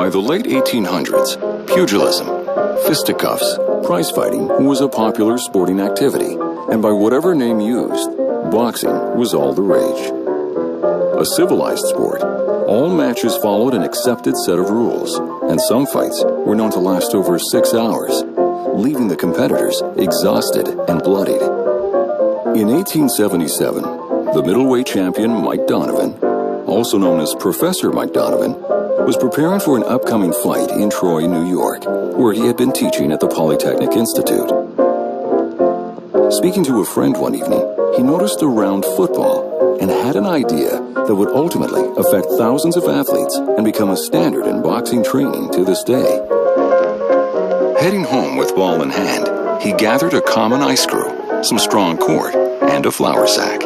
By the late 1800s, pugilism, fisticuffs, prize fighting was a popular sporting activity, and by whatever name used, boxing was all the rage. A civilized sport, all matches followed an accepted set of rules, and some fights were known to last over 6 hours, leaving the competitors exhausted and bloodied. In 1877, the middleweight champion Mike Donovan, also known as Professor Mike Donovan, was preparing for an upcoming fight in Troy, New York, where he had been teaching at the Polytechnic Institute. Speaking to a friend one evening, he noticed a round football and had an idea that would ultimately affect thousands of athletes and become a standard in boxing training to this day. Heading home with ball in hand, he gathered a common ice screw, some strong cord, and a flour sack.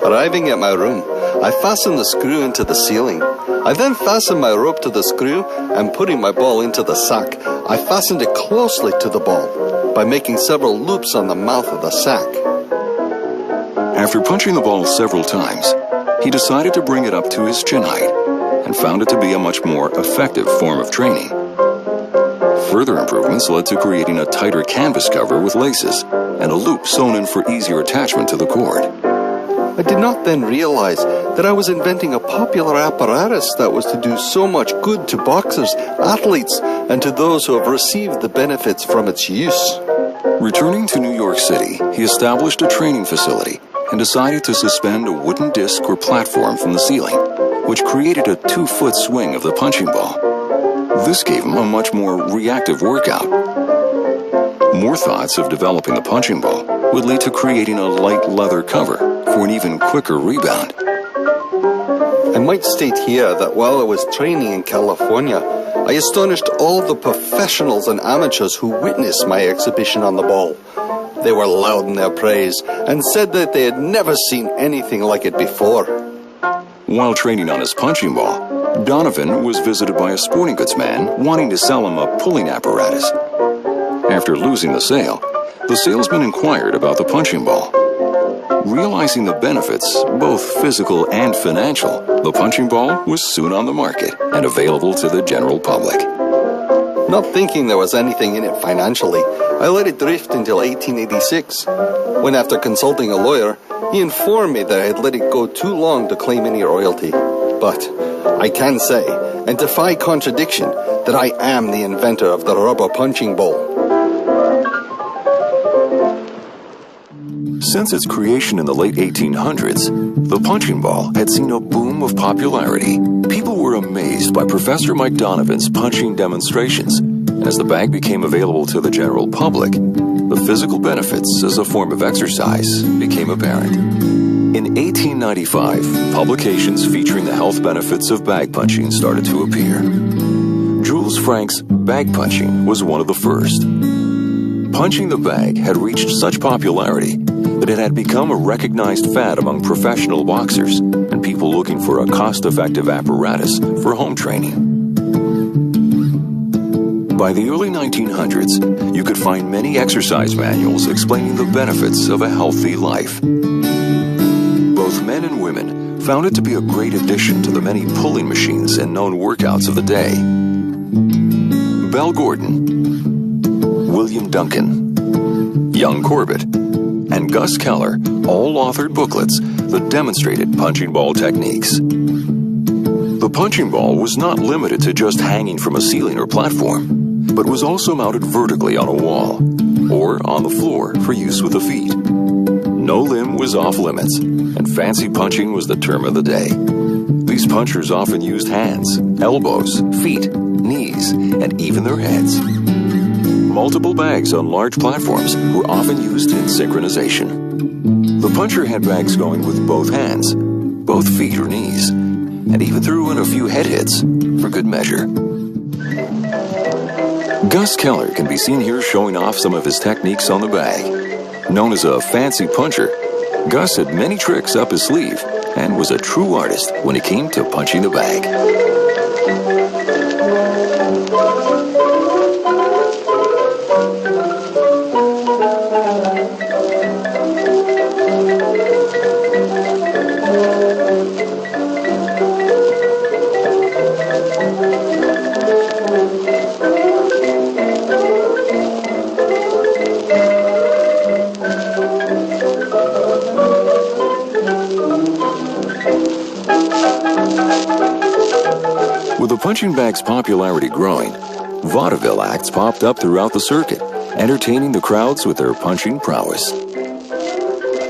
Arriving at my room, I fastened the screw into the ceiling. I then fastened my rope to the screw, and putting my ball into the sack, I fastened it closely to the ball by making several loops on the mouth of the sack. After punching the ball several times, he decided to bring it up to his chin height and found it to be a much more effective form of training. Further improvements led to creating a tighter canvas cover with laces and a loop sewn in for easier attachment to the cord. I did not then realize that I was inventing a popular apparatus that was to do so much good to boxers, athletes, and to those who have received the benefits from its use. Returning to New York City, he established a training facility and decided to suspend a wooden disc or platform from the ceiling, which created a 2-foot swing of the punching ball. This gave him a much more reactive workout. More thoughts of developing the punching ball would lead to creating a light leather cover for an even quicker rebound. I might state here that while I was training in California, I astonished all the professionals and amateurs who witnessed my exhibition on the ball. They were loud in their praise and said that they had never seen anything like it before. While training on his punching ball, Donovan was visited by a sporting goods man wanting to sell him a pulling apparatus. After losing the sale, the salesman inquired about the punching ball. Realizing the benefits, both physical and financial, the punching ball was soon on the market and available to the general public. Not thinking there was anything in it financially, I let it drift until 1886, when after consulting a lawyer, he informed me that I had let it go too long to claim any royalty. But I can say, and defy contradiction, that I am the inventor of the rubber punching ball. Since its creation in the late 1800s, the punching ball had seen a boom of popularity. People were amazed by Professor Mike Donovan's punching demonstrations, and as the bag became available to the general public, the physical benefits as a form of exercise became apparent. In 1895, publications featuring the health benefits of bag punching started to appear. Jules Frank's Bag Punching was one of the first. Punching the bag had reached such popularity that it had become a recognized fad among professional boxers and people looking for a cost-effective apparatus for home training. By the early 1900s, you could find many exercise manuals explaining the benefits of a healthy life. Both men and women found it to be a great addition to the many pulling machines and known workouts of the day. Belle Gordon, William Duncan, Young Corbett, and Gus Keller all authored booklets that demonstrated punching ball techniques. The punching ball was not limited to just hanging from a ceiling or platform, but was also mounted vertically on a wall or on the floor for use with the feet. No limb was off limits, and fancy punching was the term of the day. These punchers often used hands, elbows, feet, knees, and even their heads. Multiple bags on large platforms were often used in synchronization. The puncher had bags going with both hands, both feet or knees, and even threw in a few head hits for good measure. Gus Keller can be seen here showing off some of his techniques on the bag. Known as a fancy puncher, Gus had many tricks up his sleeve and was a true artist when it came to punching the bag. punching bag's popularity growing, vaudeville acts popped up throughout the circuit, entertaining the crowds with their punching prowess.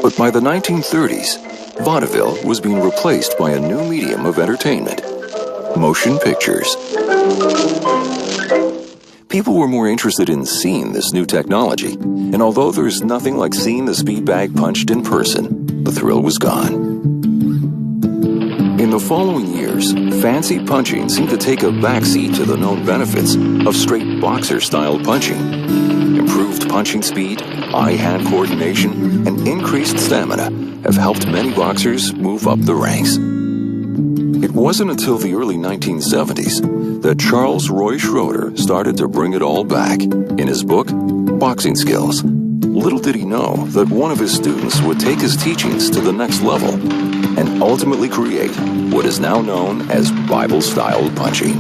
But by the 1930s, vaudeville was being replaced by a new medium of entertainment: motion pictures. People were more interested in seeing this new technology, and although there's nothing like seeing the speed bag punched in person, the thrill was gone. In the following years, fancy punching seemed to take a backseat to the known benefits of straight boxer-style punching. Improved punching speed, eye-hand coordination, and increased stamina have helped many boxers move up the ranks. It wasn't until the early 1970s that Charles Roy Schroeder started to bring it all back in his book, Boxing Skills. Little did he know that one of his students would take his teachings to the next level and ultimately create what is now known as Bible-style punching.